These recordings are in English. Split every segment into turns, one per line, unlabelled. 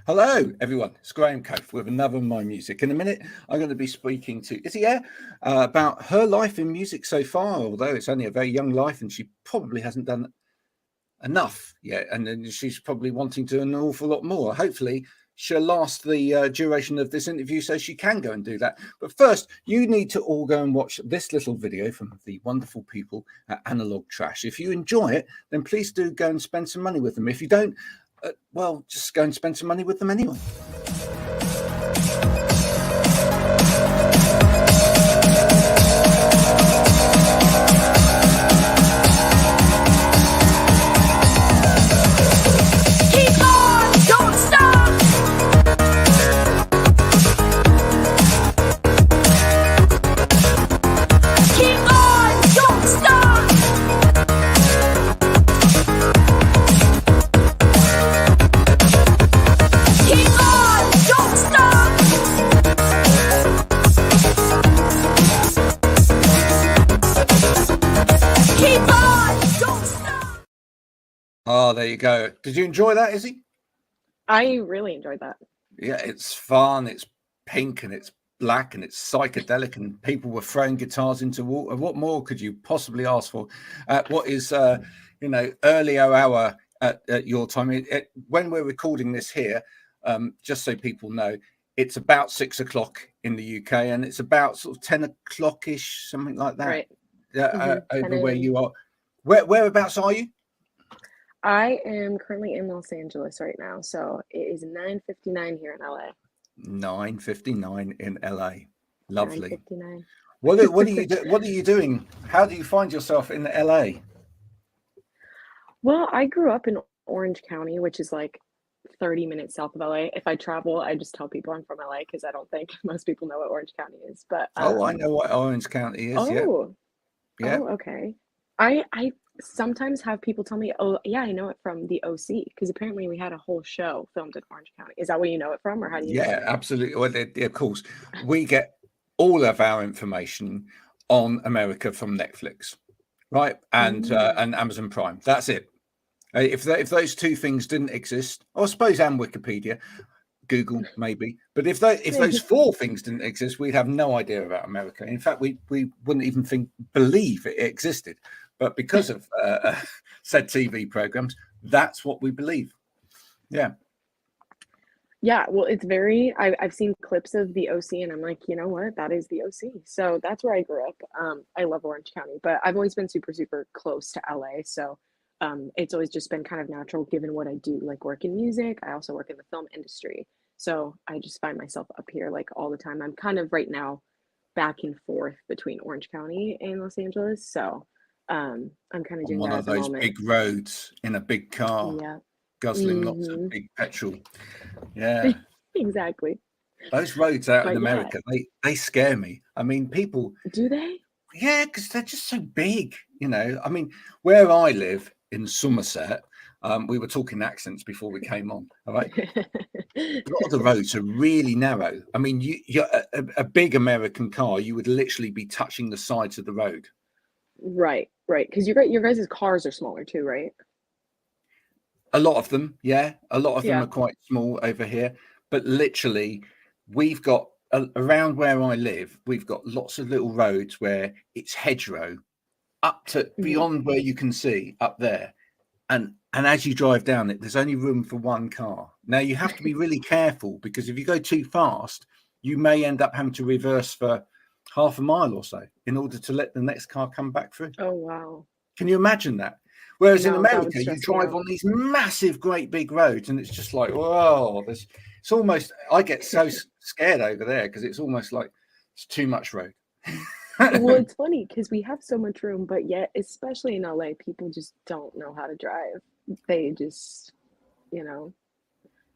Hello, everyone. It's Graham Coath with another My Music. In a minute, I'm going to be speaking to Izzy Eyre about her life in music so far, although it's only a very young life and she probably hasn't done enough yet. And then she's probably wanting to do an awful lot more. Hopefully, she'll last the duration of this interview so she can go and do that. But first, you need to all go and watch this little video from the wonderful people at Analog Trash. If you enjoy it, then please do go and spend some money with them. If you don't, well, just go and spend some money with them anyway.
Keep on, don't stop. Keep on, don't stop. Keep on, don't stop. Keep on, don't stop.
Oh, there you go. Did you enjoy that, Izzy?
I really enjoyed that.
Yeah, it's fun. It's pink and it's black and it's psychedelic, and people were throwing guitars into water. What more could you possibly ask for? What is, earlier hour at your time? When we're recording this here, just so people know, it's about 6 o'clock in the UK, and it's about sort of 10 o'clock ish, something like that.
Right.
Over where you are. Whereabouts are you?
I am currently in Los Angeles right now, so it is 9:59 here in LA.
9:59 in LA. Lovely.
9:59.
What are you what are you doing? How do you find yourself in LA?
Well, I grew up in Orange County, which is like 30 minutes south of LA. If I travel, I just tell people I'm from LA because I don't think most people know what Orange County is. But
I know what Orange County is. Yeah.
Okay. I sometimes have people tell me, oh yeah, I know it from the OC, because apparently we had a whole show filmed in Orange County. Is that where you know it from, or how do you know it?
Absolutely. Well, of course, we get all of our information on America from Netflix, right? And Amazon Prime. That's it. If those two things didn't exist, I suppose, and Wikipedia, Google maybe, but if those four things didn't exist, we'd have no idea about America. In fact, we wouldn't even believe it existed. But because of said TV programs, that's what we believe. Yeah.
Yeah, well, it's very, I've seen clips of the OC, and I'm like, you know what, that is the OC. So that's where I grew up. I love Orange County, but I've always been super, super close to LA. So it's always just been kind of natural given what I do, like work in music. I also work in the film industry. So I just find myself up here like all the time. I'm kind of right now back and forth between Orange County and Los Angeles. So I'm kind of doing
one
that
of
at the
those
moment.
big roads in a big car,
Yeah,
guzzling lots of big petrol. Yeah.
exactly.
Those roads out
But
in America, they scare me. I mean, people.
Do they?
Yeah, because they're just so big. I mean, where I live in Somerset, we were talking accents before we came on. All right. A lot of the roads are really narrow. I mean, you're a big American car, you would literally be touching the sides of the road.
Right. Because your guys' cars are smaller too, right?
A lot of them, yeah. A lot of them
Yeah.
are quite small over here. But literally, we've got around where I live, we've got lots of little roads where it's hedgerow up to beyond where you can see up there. And as you drive down it, there's only room for one car. Now, you have to be really careful, because if you go too fast, you may end up having to reverse for half a mile or so in order to let the next car come back through.
Oh, wow.
Can you imagine that? Whereas in
No, that would
America, you
stress me
drive
out.
on these massive, great big roads, and it's just like, whoa, it's almost, I get so scared over there because it's almost like it's too much road.
Well, it's funny because we have so much room, but yet, especially in LA, people just don't know how to drive. They just,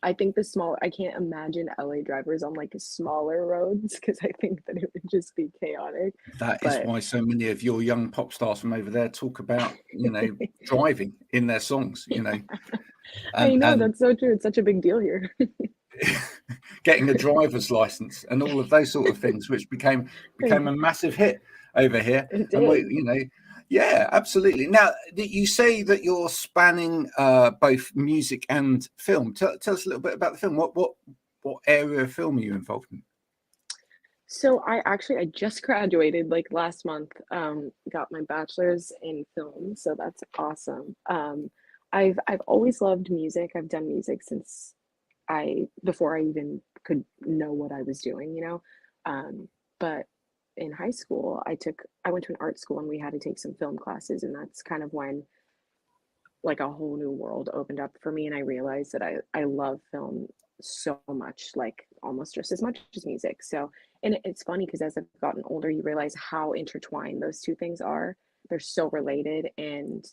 I think I can't imagine LA drivers on like smaller roads, because I think that it would just be chaotic.
That is why so many of your young pop stars from over there talk about, driving in their songs,
I know, that's so true. It's such a big deal here.
Getting a driver's license and all of those sort of things, which became a massive hit over here.
It
And
did.
Yeah, absolutely. Now, you say that you're spanning both music and film. Tell us a little bit about the film. What area of film are you involved in?
So I just graduated like last month, got my bachelor's in film, so that's awesome. I've always loved music. I've done music since before I even could know what I was doing, you know. But in high school, I went to an art school and we had to take some film classes, and that's kind of when like a whole new world opened up for me, and I realized that I love film so much, like almost just as much as music. So, and it's funny because as I've gotten older, you realize how intertwined those two things are. They're so related, and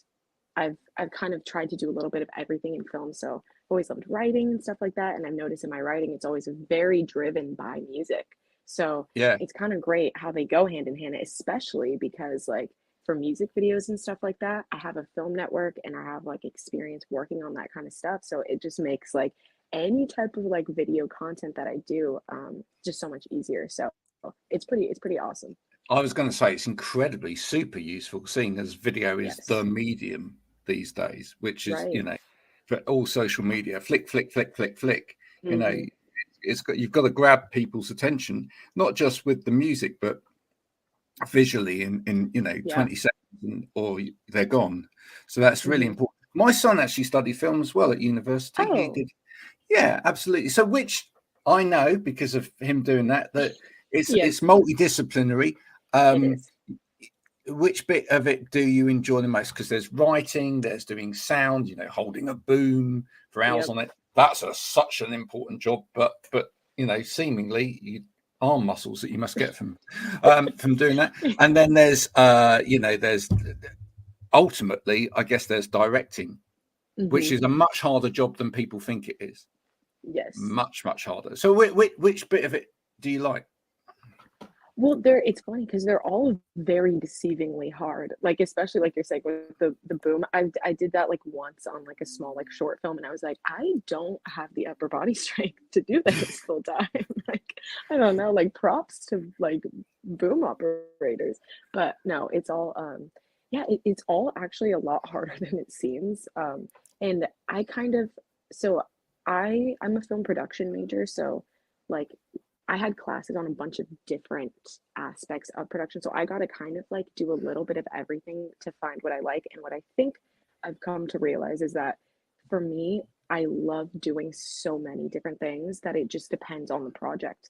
I've kind of tried to do a little bit of everything in film. So I've always loved writing and stuff like that, and I've noticed in my writing it's always very driven by music. So
Yeah,
it's kind of great how they go hand in hand, especially because like for music videos and stuff like that, I have a film network and I have like experience working on that kind of stuff. So it just makes like any type of like video content that I do just so much easier. So it's pretty awesome.
I was going to say it's incredibly super useful, seeing as video is the
Yes.
medium these days, which is,
Right.
for all social media, flick, flick, flick, flick, flick. You know,
Hmm.
you've got to grab people's attention, not just with the music, but visually in
Yeah.
20 seconds, or they're gone. So that's really
Hmm.
important. My son actually studied film as well at university. He
Oh,
did. Yeah, absolutely. So which I know because of him doing that
yes,
it's multidisciplinary.
it
Um,
is.
which bit of it do you enjoy the most? Because there's writing, there's doing sound, holding a boom for hours
Yep.
on it. That's such an important job, but seemingly you arm muscles that you must get from doing that. And then there's ultimately, I guess there's directing, which
Hmm.
is a much harder job than people think it is.
Yes.
Much harder. So which bit of it do you like?
Well, it's funny because they're all very deceivingly hard. Like especially like you're saying with the boom. I did that like once on like a small like short film, and I was like, I don't have the upper body strength to do this full time. Like I don't know, like props to like boom operators. But no, it's all yeah, it's all actually a lot harder than it seems. And I kind of so I'm a film production major, so like I had classes on a bunch of different aspects of production. So I got to kind of like do a little bit of everything to find what I like. And what I think I've come to realize is that for me, I love doing so many different things that it just depends on the project.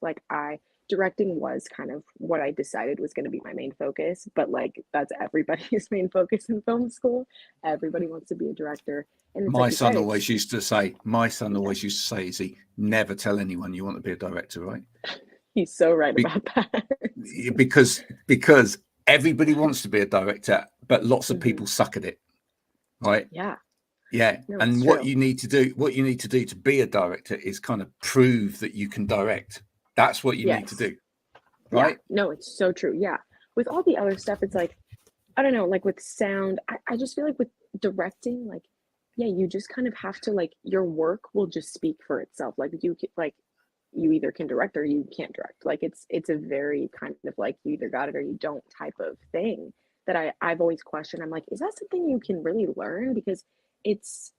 Directing was kind of what I decided was going to be my main focus, but like that's everybody's main focus in film school. Everybody wants to be a director. And it's like
My
you said,
son
it's,
always used to say,
yeah,
Izzy, never tell anyone you want to be a director, right?
he's so right
Be-
about that.
because everybody wants to be a director, but lots of
Hmm.
people suck at it, right?
Yeah,
Yeah.
no, it's
And
true.
what you need to do to be a director is kind of prove that you can direct. That's what you need to
Yes.
do,
Yeah,
right?
no, it's so true. Yeah. With all the other stuff, it's like, I don't know, like with sound, I just feel like with directing, like, yeah, you just kind of have to like your work will just speak for itself. Like you either can direct or you can't direct. Like it's a very kind of like you either got it or you don't type of thing that I've always questioned. I'm like, is that something you can really learn? Because it's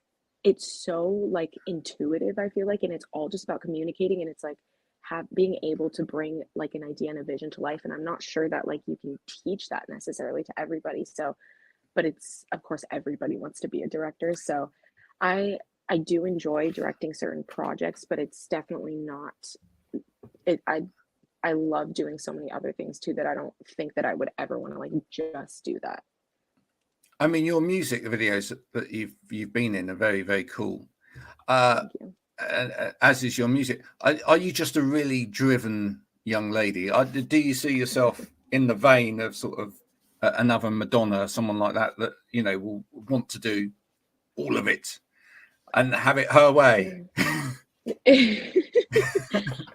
it's so like intuitive, I feel like, and it's all just about communicating, and it's like have being able to bring like an idea and a vision to life. And I'm not sure that like you can teach that necessarily to everybody. So, but it's of course everybody wants to be a director. So I I do enjoy directing certain projects, but it's definitely not it I love doing so many other things too that I don't think that I would ever want to like just do that.
I mean, your music videos that you've been in are very, very cool. Uh,
Thank you.
as is your music. Are you just a really driven young lady? Do you see yourself in the vein of sort of another Madonna, someone like that will want to do all of it and have it her way?
Mm.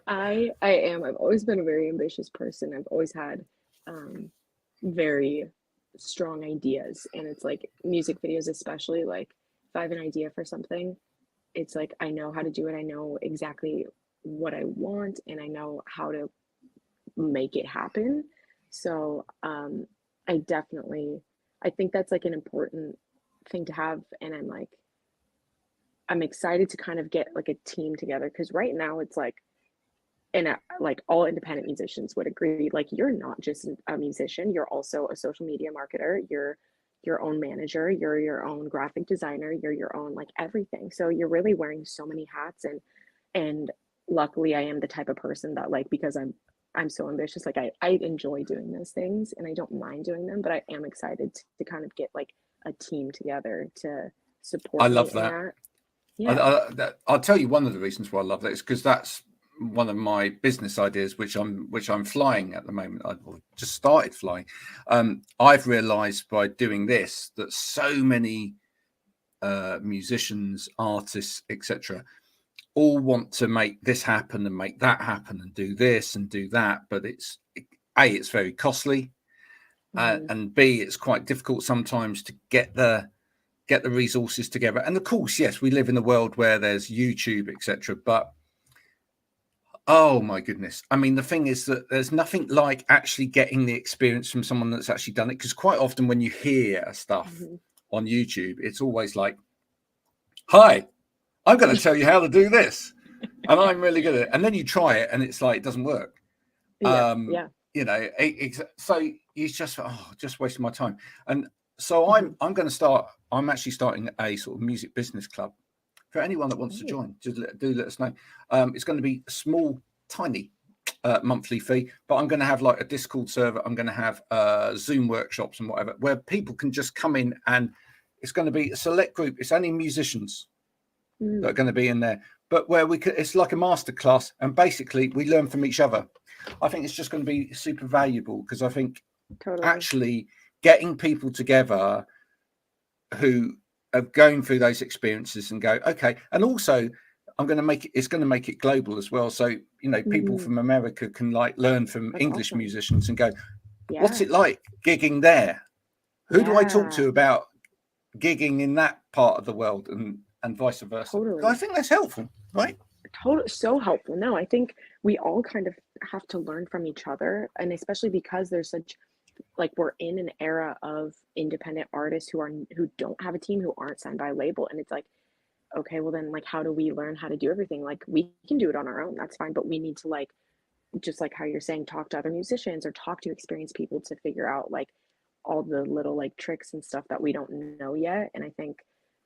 I am. I've always been a very ambitious person. I've always had um very strong ideas, and it's like music videos especially, like if I have an idea for something, it's like I know how to do it. I know exactly what I want and I know how to make it happen. So I definitely I think that's like an important thing to have. And I'm excited to kind of get like a team together, because right now it's like, and like all independent musicians would agree, like you're not just a musician, you're also a social media marketer, you're your own manager, you're your own graphic designer, you're your own like everything. So you're really wearing so many hats. And luckily I am the type of person that, like, because I'm so ambitious, like I enjoy doing those things and I don't mind doing them, but I am excited to kind of get like a team together to
I
support me
love
in
that.
that. Yeah.
I'll tell you one of the reasons why I love that is because that's one of my business ideas, which I'm flying at the moment. I've just started flying. I've realised by doing this that so many musicians, artists, etc., all want to make this happen and make that happen and do this and do that, but it's very costly,
Mhm.
and B, it's quite difficult sometimes to get the resources together. And of course, yes, we live in a world where there's YouTube, etc., but oh my goodness, I mean, the thing is that there's nothing like actually getting the experience from someone that's actually done it, because quite often when you hear stuff
Mhm.
on YouTube, it's always like, hi, I'm going to tell you how to do this, and I'm really good at it, and then you try it and it's like it doesn't work.
Yeah. Yeah.
You know, so you just, oh, just wasting my time. And so
Mhm.
I'm going to start, I'm actually starting a sort of music business club. For anyone that wants to
Great.
join, just do let us know. It's going to be a small, tiny monthly fee, but I'm going to have like a Discord server. I'm going to have Zoom workshops and whatever, where people can just come in, and it's going to be a select group. It's only musicians that are
Mm.
going to be in there, but where we could, it's like a masterclass, and basically we learn from each other. I think it's just going to be super valuable, because I think
Totally.
actually getting people together who are going through those experiences and go, okay, and also I'm going to make it, it's going to make it global as well. So, you know, people
Mm.
from America can like learn from
That's
English
awesome.
musicians and go, what's
Yeah.
it like gigging there? Who do I talk
Yeah.
to about gigging in that part of the world, and vice versa? I
Totally.
think that's helpful, right?
Total so helpful. No, I think we all kind of have to learn from each other, and especially because there's such, like, we're in an era of independent artists who don't have a team, who aren't signed by a label, and it's like, okay, well then, like, how do we learn how to do everything? Like, we can do it on our own, that's fine, but we need to, like, just like how you're saying, talk to other musicians or talk to experienced people to figure out like all the little like tricks and stuff that we don't know yet. And I think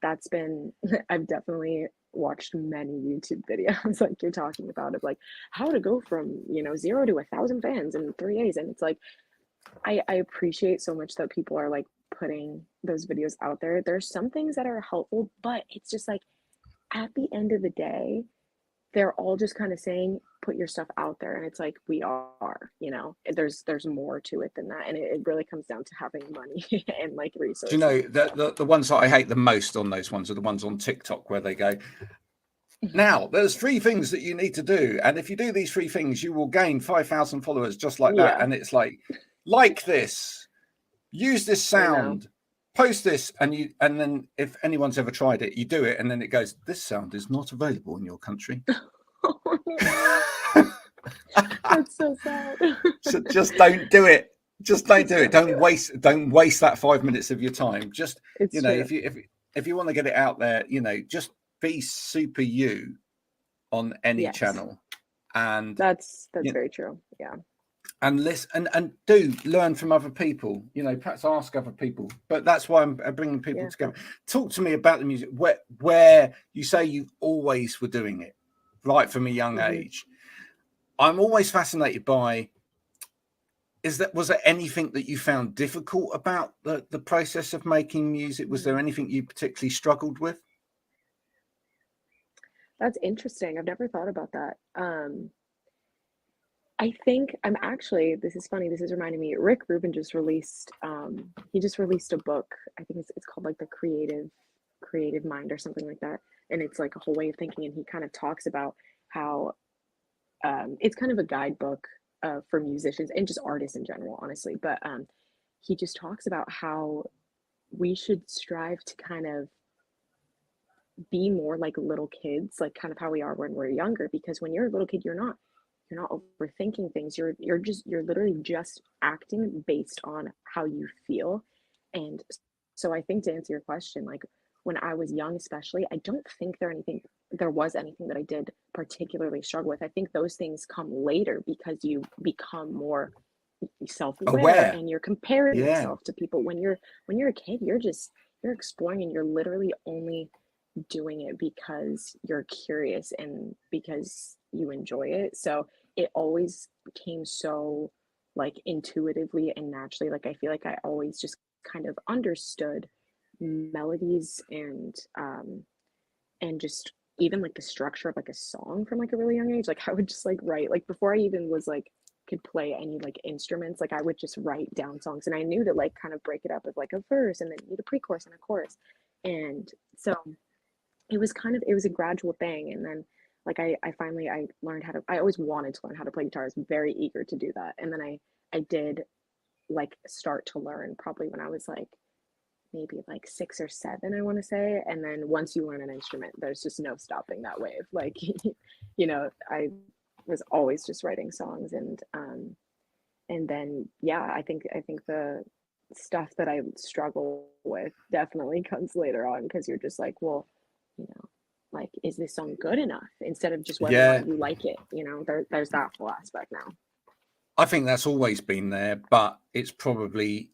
that's been I've definitely watched many YouTube videos like you're talking about, of like how to go from, 0 to 1,000 fans in 3 days. And it's like I appreciate so much that people are like putting those videos out there. There's some things that are helpful, but it's just like at the end of the day, they're all just kind of saying put your stuff out there, and it's like we are, there's more to it than that, and it really comes down to having money and like
Do you
resources
know
and
that
stuff.
the ones that I hate the most on those ones are the ones on TikTok where they go, now there's 3 things that you need to do, and if you do these 3 things, you will gain 5,000 followers just like that.
Yeah,
And it's like this, use this
I know.
sound, post this, and then if anyone's ever tried it, you do it, and then it goes, this sound is not available in your country.
Oh no, that's so sad.
So just don't do it. Just don't do
Just
it.
don't do it.
Don't waste that 5 minutes of your time. Just,
It's true.
if you want to get it out there, just be super you on any
Yes,
channel, and
that's
you know,
very true. Yeah.
and listen, and do learn from other people. Perhaps ask other people. But that's why I'm bringing people
Yeah.
together. Talk to me about the music. Where you say you always were doing it, right from a young
Hmm.
age. I'm always fascinated by. Was there anything that you found difficult about the process of making music? Was there anything you particularly struggled with?
That's interesting. I've never thought about that. I think I'm actually, this is funny, this is reminding me, Rick Rubin just released he just released a book. I think it's called like the creative mind or something like that. And it's like a whole way of thinking, and he kind of talks about how it's kind of a guidebook for musicians and just artists in general, honestly. But he just talks about how we should strive to kind of be more like little kids, like kind of how we are when we're younger, because when you're a little kid, you're not overthinking things. You're literally just acting based on how you feel. And so I think, to answer your question, like when I was young, especially, I don't think there was anything that I did particularly struggle with. I think those things come later because you become more self-aware
Aware.
and you're comparing
Yeah.
yourself to people. When you're a kid, you're exploring, and you're literally only doing it because you're curious and because you enjoy it. So it always came so like intuitively and naturally. Like I feel like I always just kind of understood melodies and just even like the structure of like a song from like a really young age. Like I would just like write, like before I even was like could play any like instruments, like I would just write down songs, and I knew to like kind of break it up with like a verse and then you need a pre-chorus and a chorus. And so it was a gradual thing. And then like I finally I learned how to, I always wanted to learn how to play guitar. I was very eager to do that. And then I did like start to learn probably when I was like maybe like 6 or 7, I want to say. And then once you learn an instrument, there's just no stopping that wave. Like, I was always just writing songs, and then yeah, I think the stuff that I struggle with definitely comes later on, because you're just like, well, like, is this song good enough, instead of just whether or
Yeah.
not you like it. There's that whole aspect now.
I think that's always been there, but it's probably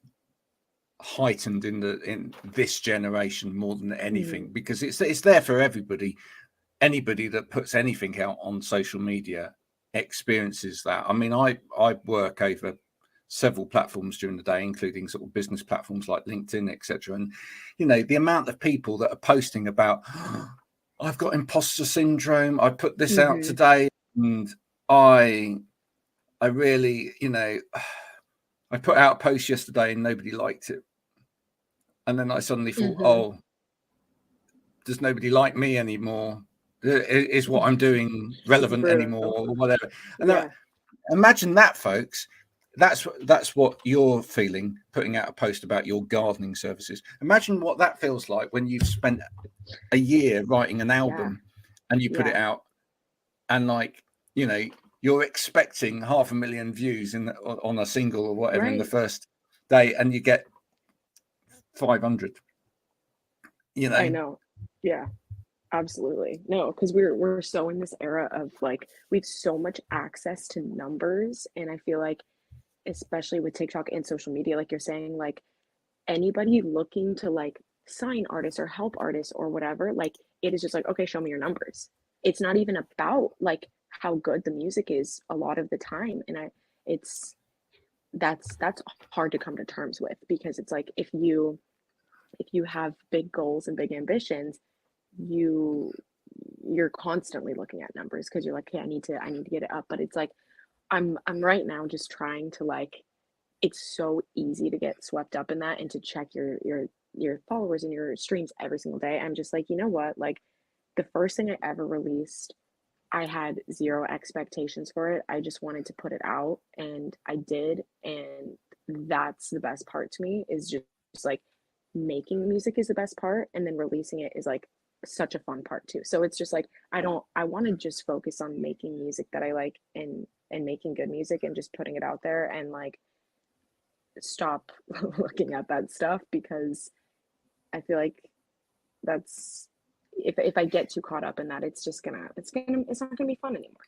heightened in this generation more than anything, because it's there for everybody. Anybody that puts anything out on social media experiences that. I mean, I work over several platforms during the day, including sort of business platforms like LinkedIn, etc. And the amount of people that are posting about, I've got imposter syndrome, I put this out today, and I really, I put out a post yesterday and nobody liked it. And then I suddenly thought, oh, does nobody like me anymore? Is what I'm doing relevant anymore, or whatever? And
Yeah.
imagine that, folks. That's what you're feeling, putting out a post about your gardening services. Imagine what that feels like when you've spent a year writing an album and you put it out, and like, you're expecting 500,000 views on a single or whatever in the first day, and you get 500.
I know. Yeah, absolutely. No, because we're so in this era of like, we have so much access to numbers, and I feel like, especially with TikTok and social media, like you're saying, like anybody looking to like sign artists or help artists or whatever, like it is just like, okay, show me your numbers. It's not even about like how good the music is a lot of the time. And that's hard to come to terms with, because it's like, if you have big goals and big ambitions, you're constantly looking at numbers, because you're like, hey, I need to get it up. But it's like, I'm right now just trying to like, it's so easy to get swept up in that and to check your followers and your streams every single day. I'm just like, you know what? Like, the first thing I ever released, I had zero expectations for it. I just wanted to put it out, and I did. And that's the best part to me, is just like, making the music is the best part, and then releasing it is like such a fun part too. So it's just like, I want to just focus on making music that I like, and making good music, and just putting it out there, and like stop looking at that stuff, because I feel like that's, if I get too caught up in that, it's not gonna be fun anymore.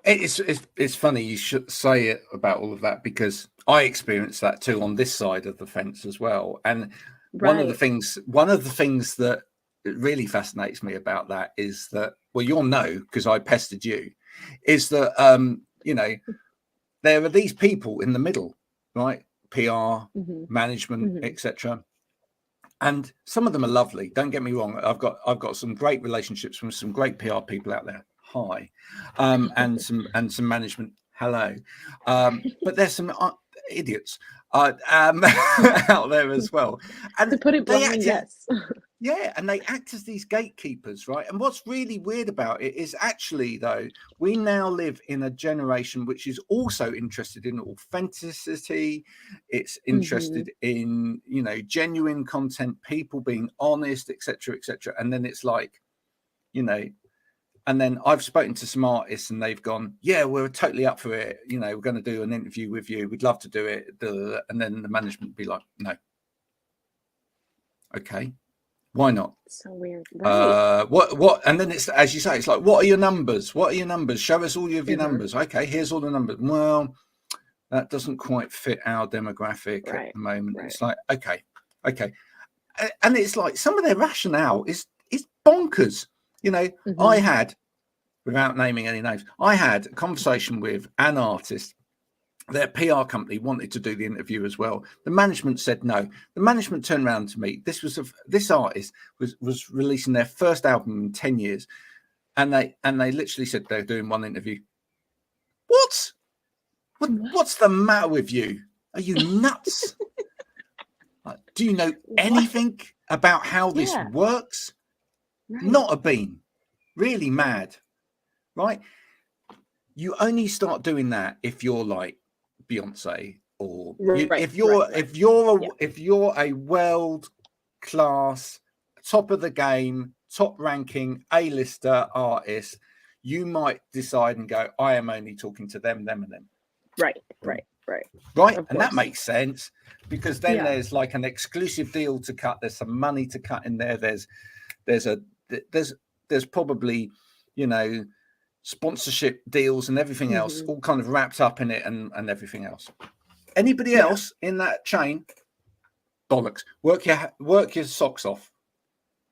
It's funny you should say it about all of that, because I experienced that too on this side of the fence as well. And one of the things that really fascinates me about that is that, well, you'll know because I pestered you, is that there are these people in the middle, right? PR, management, etc. And some of them are lovely. Don't get me wrong. I've got some great relationships from some great PR people out there. Hi, and some management. Hello, but there's some idiots out there as well. And
to put it bluntly, yes.
Yeah, and they act as these gatekeepers, right? And what's really weird about it is, actually, though, we now live in a generation which is also interested in authenticity. It's interested in, genuine content, people being honest, etc., etc. And then it's like, and then I've spoken to some artists and they've gone, yeah, we're totally up for it. We're going to do an interview with you. We'd love to do it. And then the management would be like, no. Okay, why not?
So weird, right?
What? And then it's, as you say, it's like, what are your numbers? What are your numbers? Show us all of your
Mm-hmm.
numbers. Okay, here's all the numbers. Well, that doesn't quite fit our demographic at the moment. It's like, okay, and it's like some of their rationale is bonkers. You know,
Mm-hmm.
I had, without naming any names, I had a conversation with an artist. Their PR company wanted to do the interview as well. The management said no. The management turned around to me. This artist was releasing their first album in 10 years, and they literally said they're doing one interview. What's the matter with you? Are you nuts? Do you know anything about how this works?
Right.
Not a bean. Really mad, right? You only start doing that if you're like Beyonce, or if you're a world class, top of the game, top ranking A-lister artist, you might decide and go, I am only talking to them and them.
Right.
And that makes sense, because then there's like an exclusive deal to cut. There's some money to cut in there. There's probably, you know, sponsorship deals and everything else, all kind of wrapped up in it, and everything else. Anybody else in that chain, bollocks. Work your socks off,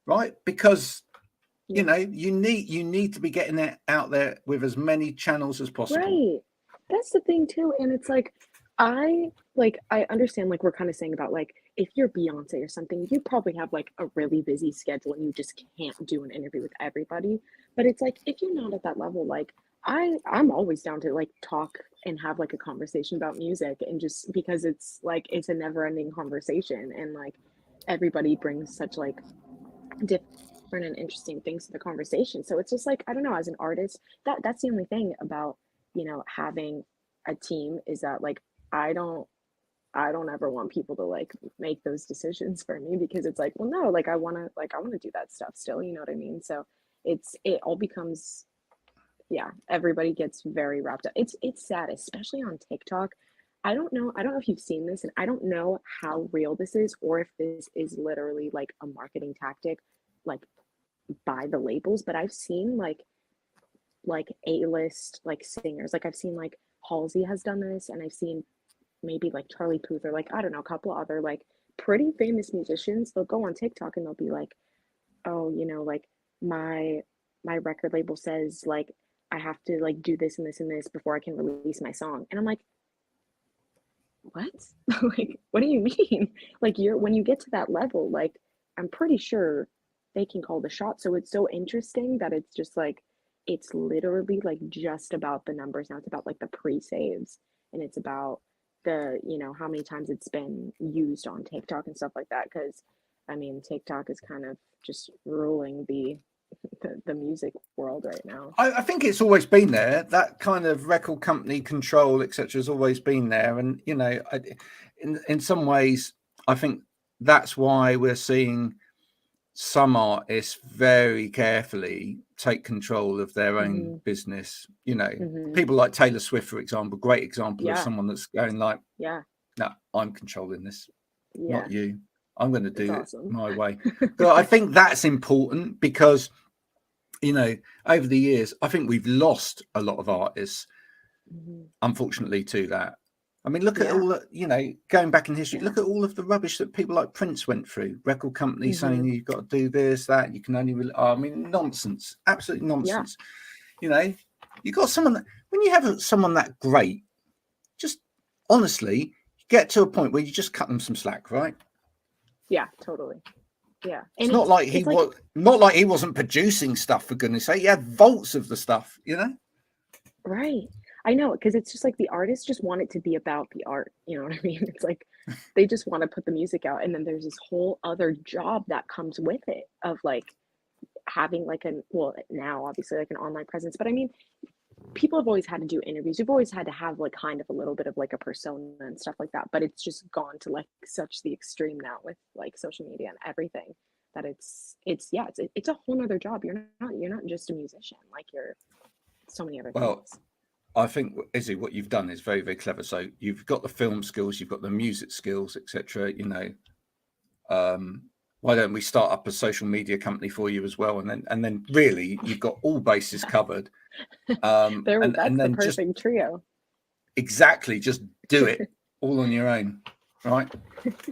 right? Because you know, you need to be getting it out there with as many channels as possible.
Right. That's the thing too. And it's like, I understand, like, we're kind of saying about, like, if you're Beyonce or something, you probably have like a really busy schedule and you just can't do an interview with everybody. But it's like, if you're not at that level, like, I'm always down to like talk and have like a conversation about music, and just because it's like, it's a never ending conversation, and like everybody brings such like different and interesting things to the conversation. So it's just like, I don't know, as an artist, that's the only thing about, you know, having a team, is that like, I don't ever want people to like make those decisions for me, because it's like, well, no, like I want to do that stuff still, you know what I mean? So it all becomes, everybody gets very wrapped up. It's sad, especially on TikTok. I don't know if you've seen this, and I don't know how real this is, or if this is literally like a marketing tactic, like by the labels, but I've seen like A-list like singers, like I've seen like Halsey has done this, and I've seen maybe like Charlie Puth, or like, I don't know, a couple other like pretty famous musicians. They'll go on TikTok and they'll be like, oh, you know, like my record label says like I have to like do this and this and this before I can release my song. And I'm like, what? Like, what do you mean? Like, when you get to that level, like, I'm pretty sure they can call the shot. So it's so interesting that it's just like, it's literally like just about the numbers now. It's about like the pre-saves, and it's about the, you know, how many times it's been used on TikTok and stuff like that. Because I mean, TikTok is kind of just ruling the music world right now.
I think it's always been there. That kind of record company control, etc., has always been there. And you know, in some ways, I think that's why we're seeing some artists very carefully take control of their own business. You know, people like Taylor Swift, for example, great example of someone that's going like, no, I'm controlling this, not you. I'm going to do it my way. But I think that's important, because, you know, over the years, I think we've lost a lot of artists, unfortunately, to that. I mean, look at all the, you know, going back in history, look at all of the rubbish that people like Prince went through. Record companies saying you've got to do this, that, you can only, I mean, nonsense, absolute nonsense. You know, you got someone that, when you have someone that great, just honestly get to a point where you just cut them some slack, right?
Yeah, totally. Yeah,
and it's not like he wasn't producing stuff, for goodness sake. He had vaults of the stuff, you know.
Right. I know, because it's just like the artists just want it to be about the art. You know what I mean? It's like they just want to put the music out, and then there's this whole other job that comes with it of like having like now obviously like an online presence. But I mean, people have always had to do interviews. You've always had to have like kind of a little bit of like a persona and stuff like that. But it's just gone to like such the extreme now with like social media and everything, that it's a whole nother job. You're not just a musician. Like, you're so many other things.
I think, Izzy, what you've done is very, very clever. So you've got the film skills, you've got the music skills, etc. You know, why don't we start up a social media company for you as well? And then really you've got all bases covered.
That's
And
the
then
perfect trio.
Exactly, just do it all on your own, right?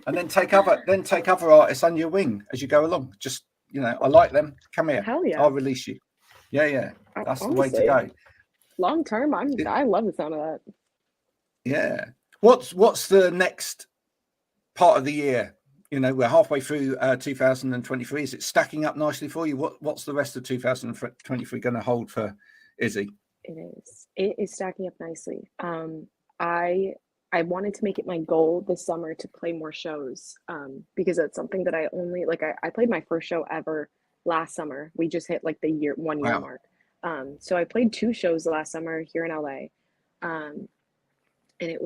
And then take other artists under your wing as you go along. Just, I like them. Come here.
Hell yeah.
I'll release you. Yeah. That's the way to go.
Long term, I love the sound of that.
Yeah. What's the next part of the year? We're halfway through 2023. Is it stacking up nicely for you? What's the rest of 2023 going to hold for Izzy?
It is stacking up nicely. I wanted to make it my goal this summer to play more shows, because that's something that I only I played my first show ever last summer. We just hit like the 1 year
Wow.
mark. So I played 2 shows last summer here in LA. And it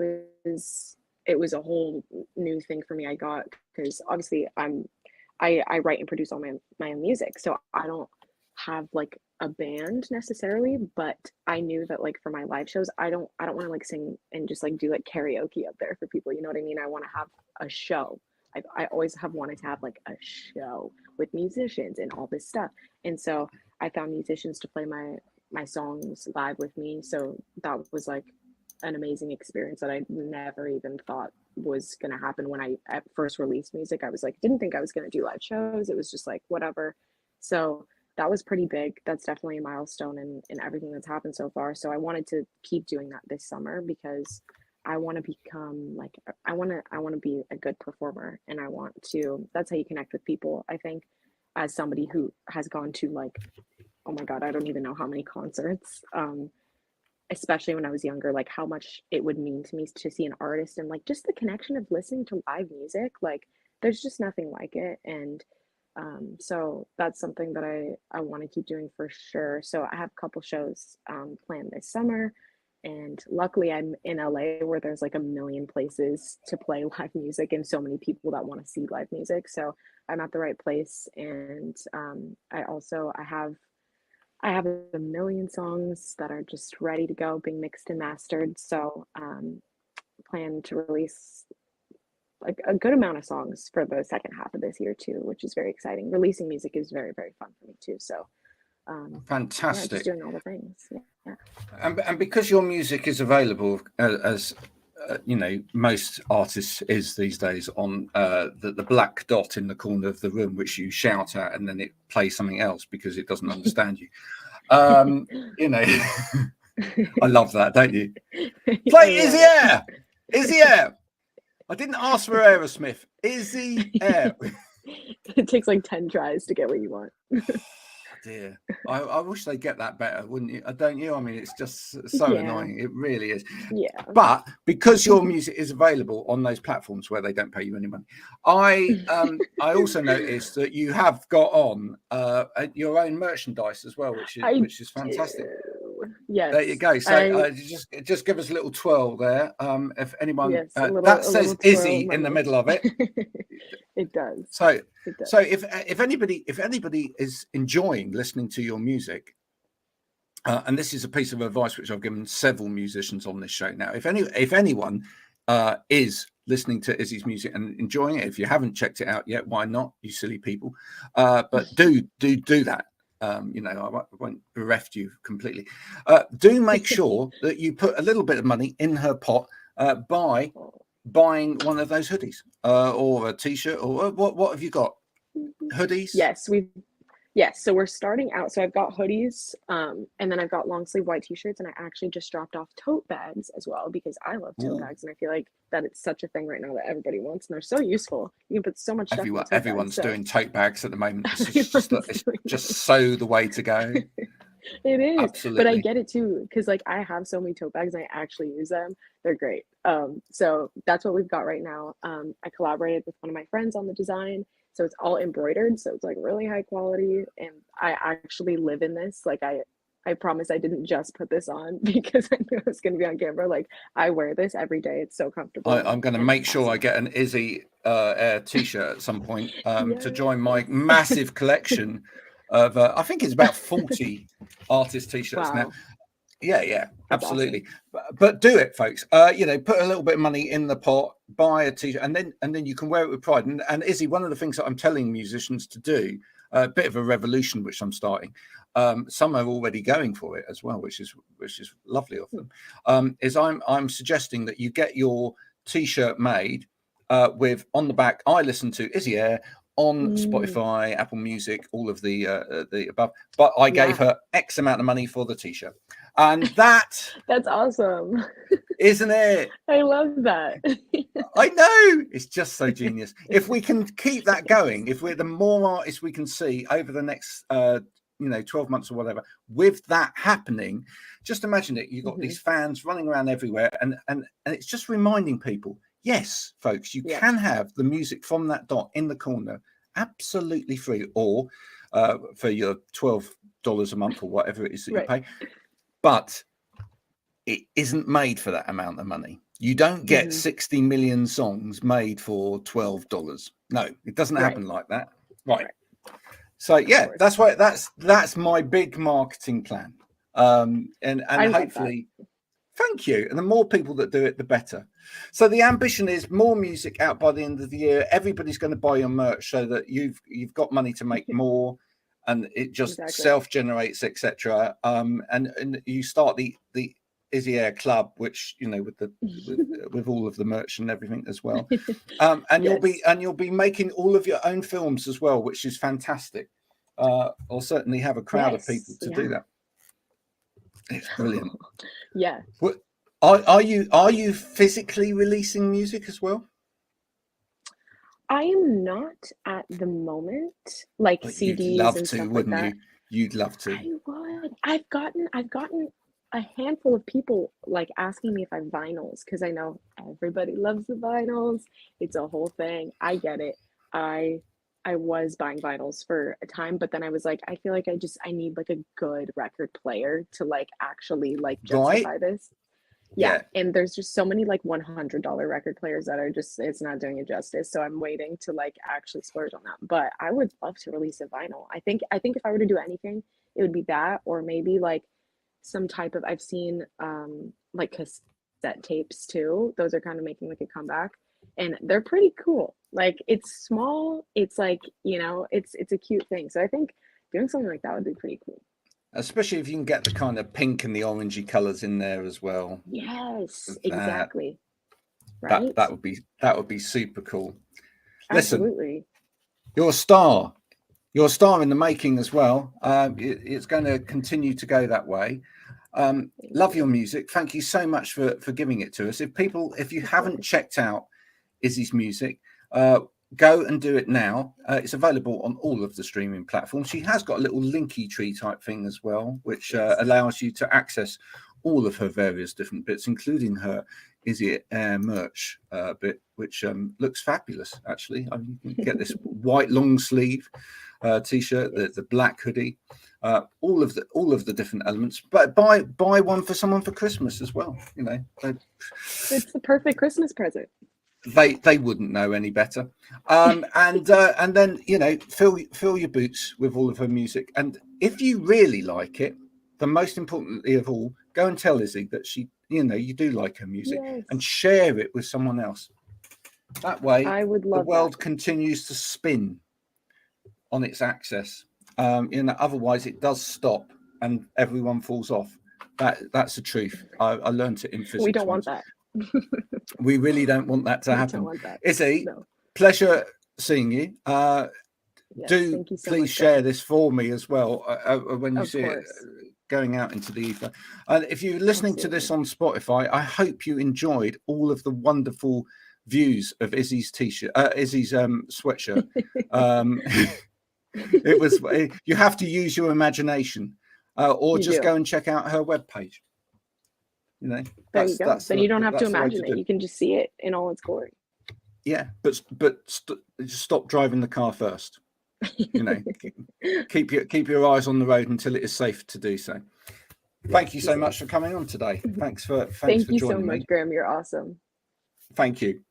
was a whole new thing for me. I got, because obviously I write and produce all my own music, so I don't have like a band necessarily, but I knew that like for my live shows, I don't want to like sing and just like do like karaoke up there for people. You know what I mean? I want to have a show. I always have wanted to have like a show with musicians and all this stuff. And so I found musicians to play my songs live with me. So that was like an amazing experience that I never even thought was going to happen. When I at first released music, I was like, didn't think I was going to do live shows. It was just like, whatever. So that was pretty big. That's definitely a milestone in everything that's happened so far. So I wanted to keep doing that this summer, because I want to become like, I want to be a good performer, and that's how you connect with people. I think, as somebody who has gone to like, oh my God, I don't even know how many concerts, especially when I was younger, like how much it would mean to me to see an artist, and like just the connection of listening to live music. Like there's just nothing like it. And so that's something that I want to keep doing for sure. So I have a couple shows planned this summer, and luckily I'm in LA, where there's like a million places to play live music and so many people that want to see live music. So I'm at the right place. And I have a million songs that are just ready to go, being mixed and mastered. So plan to release like a good amount of songs for the second half of this year too, which is very exciting. Releasing music is very, very fun for me too. So
fantastic.
Yeah, just doing all the things. Yeah.
And because your music is available as most artists is these days on the black dot in the corner of the room, which you shout at, and then it plays something else because it doesn't understand you. I love that, don't you? Play Izzy Eyre. Izzy Eyre. I didn't ask for Aerosmith. Izzy Eyre.
It takes like 10 tries to get what you want.
Dear, I wish they'd get that better, wouldn't you? Don't you? I mean, it's just so annoying. It really is.
Yeah.
But because your music is available on those platforms where they don't pay you any money, I also noticed that you have got on your own merchandise as well, which is fantastic.
Yes.
There you go. So just give us a little twirl there. If anyone that says Izzy in the middle of it.
It does.
So if anybody is enjoying listening to your music, and this is a piece of advice which I've given several musicians on this show now. If anyone is listening to Izzy's music and enjoying it, if you haven't checked it out yet, why not, you silly people? But do that. I won't bereft you completely. Do make sure that you put a little bit of money in her pot by buying one of those hoodies or a t-shirt, or what have you got? Hoodies?
Yes, so we're starting out. So I've got hoodies, and then I've got long sleeve white t-shirts, and I actually just dropped off tote bags as well, because I love tote bags, and I feel like that it's such a thing right now that everybody wants, and they're so useful. You can put so much stuff in tote
everyone's
bags,
doing tote bags at the moment. It's just so the way to go.
It is.
Absolutely.
But I get it too, because like I have so many tote bags and I actually use them. They're great. So that's what we've got right now. I collaborated with one of my friends on the design, so it's all embroidered, so it's like really high quality, and I actually live in this. Like I promise I didn't just put this on because I knew it was going to be on camera. Like I wear this every day. It's so comfortable.
I'm going to make sure I get an Izzy Eyre t-shirt at some point to join my massive collection of I think it's about 40 artist t-shirts now. Yeah,
That's
absolutely. But do it, folks. You know, put a little bit of money in the pot, buy a t-shirt, and then you can wear it with pride. And Izzy, one of the things that I'm telling musicians to do, a bit of a revolution which I'm starting. Some are already going for it as well, which is lovely of them. Is I'm suggesting that you get your t-shirt made with on the back. I listen to Izzy Eyre on Spotify, Apple Music, all of the above. But I gave her X amount of money for the t-shirt, and that's
awesome,
isn't it?
I love that.
I know, it's just so genius. If we can keep that going, if we're the more artists we can see over the next 12 months or whatever, with that happening, just imagine it. You've got these fans running around everywhere, and it's just reminding people, yes, folks, you can have the music from that dot in the corner absolutely free, or for your $12 a month or whatever it is that you pay. But it isn't made for that amount of money. You don't get 60 million songs made for $12. No, it doesn't happen like that. Right. So yeah, that's why that's my big marketing plan. And hopefully, thank you. And the more people that do it, the better. So the ambition is more music out by the end of the year. Everybody's going to buy your merch so that you've got money to make more, and it just self-generates, etc. And you start the Izzy Eyre Club, which with all of the merch and everything as well. And you'll be making all of your own films as well, which is fantastic. I'll certainly have a crowd of people to do that. It's brilliant.
Yeah.
Are you physically releasing music as well?
I am not at the moment, like
but
CDs
you'd love
and
to,
stuff
wouldn't
like that.
You'd love to.
I would. I've gotten a handful of people like asking me if I have vinyls, because I know everybody loves the vinyls. It's a whole thing. I get it. I was buying vinyls for a time, but then I was like, I feel like I need like a good record player to like actually like justify this. Yeah. And there's just so many like $100 record players that are just, it's not doing it justice. So I'm waiting to like actually splurge on that. But I would love to release a vinyl. I think if I were to do anything, it would be that, or maybe like some type of, I've seen like cassette tapes too. Those are kind of making like a comeback, and they're pretty cool. Like it's small, it's like, it's a cute thing. So I think doing something like that would be pretty cool.
Especially if you can get the kind of pink and the orangey colors in there as well.
Yes, exactly. Right?
That would be super cool.
Absolutely.
Listen, you're a star. You're a star in the making as well. It's going to continue to go that way. Love your music. Thank you so much for giving it to us. If you haven't checked out Izzy's music, go and do it now. It's available on all of the streaming platforms. She has got a little linky tree type thing as well, which allows you to access all of her various different bits, including her Izzy Eyre merch bit, which looks fabulous. Actually, you can get this white long sleeve t-shirt, the black hoodie, all of the different elements. But buy one for someone for Christmas as well.
It's the perfect Christmas present.
They wouldn't know any better. And then fill your boots with all of her music. And if you really like it, the most importantly of all, go and tell Izzy that you do like her music, and share it with someone else. That way, the world continues to spin on its axis. Otherwise it does stop and everyone falls off. That's the truth. I learned it in physics.
We don't want that.
We really don't want that to happen. Izzy,
no.
Pleasure seeing you. Do
you so
please
much,
share
guys.
this for me as well when you
Of
see
course.
it going out into the ether. And if you're listening to this on Spotify, I hope you enjoyed all of the wonderful views of Izzy's t-shirt, Izzy's sweatshirt. It was. You have to use your imagination, or just go and check out her webpage.
There you go. Then you don't have to imagine it. You can just see it in all its glory.
Yeah, but just stop driving the car first. Keep your eyes on the road until it is safe to do so. Thank you so much for coming on today. Thank you
so much, Graham. You're awesome.
Thank you.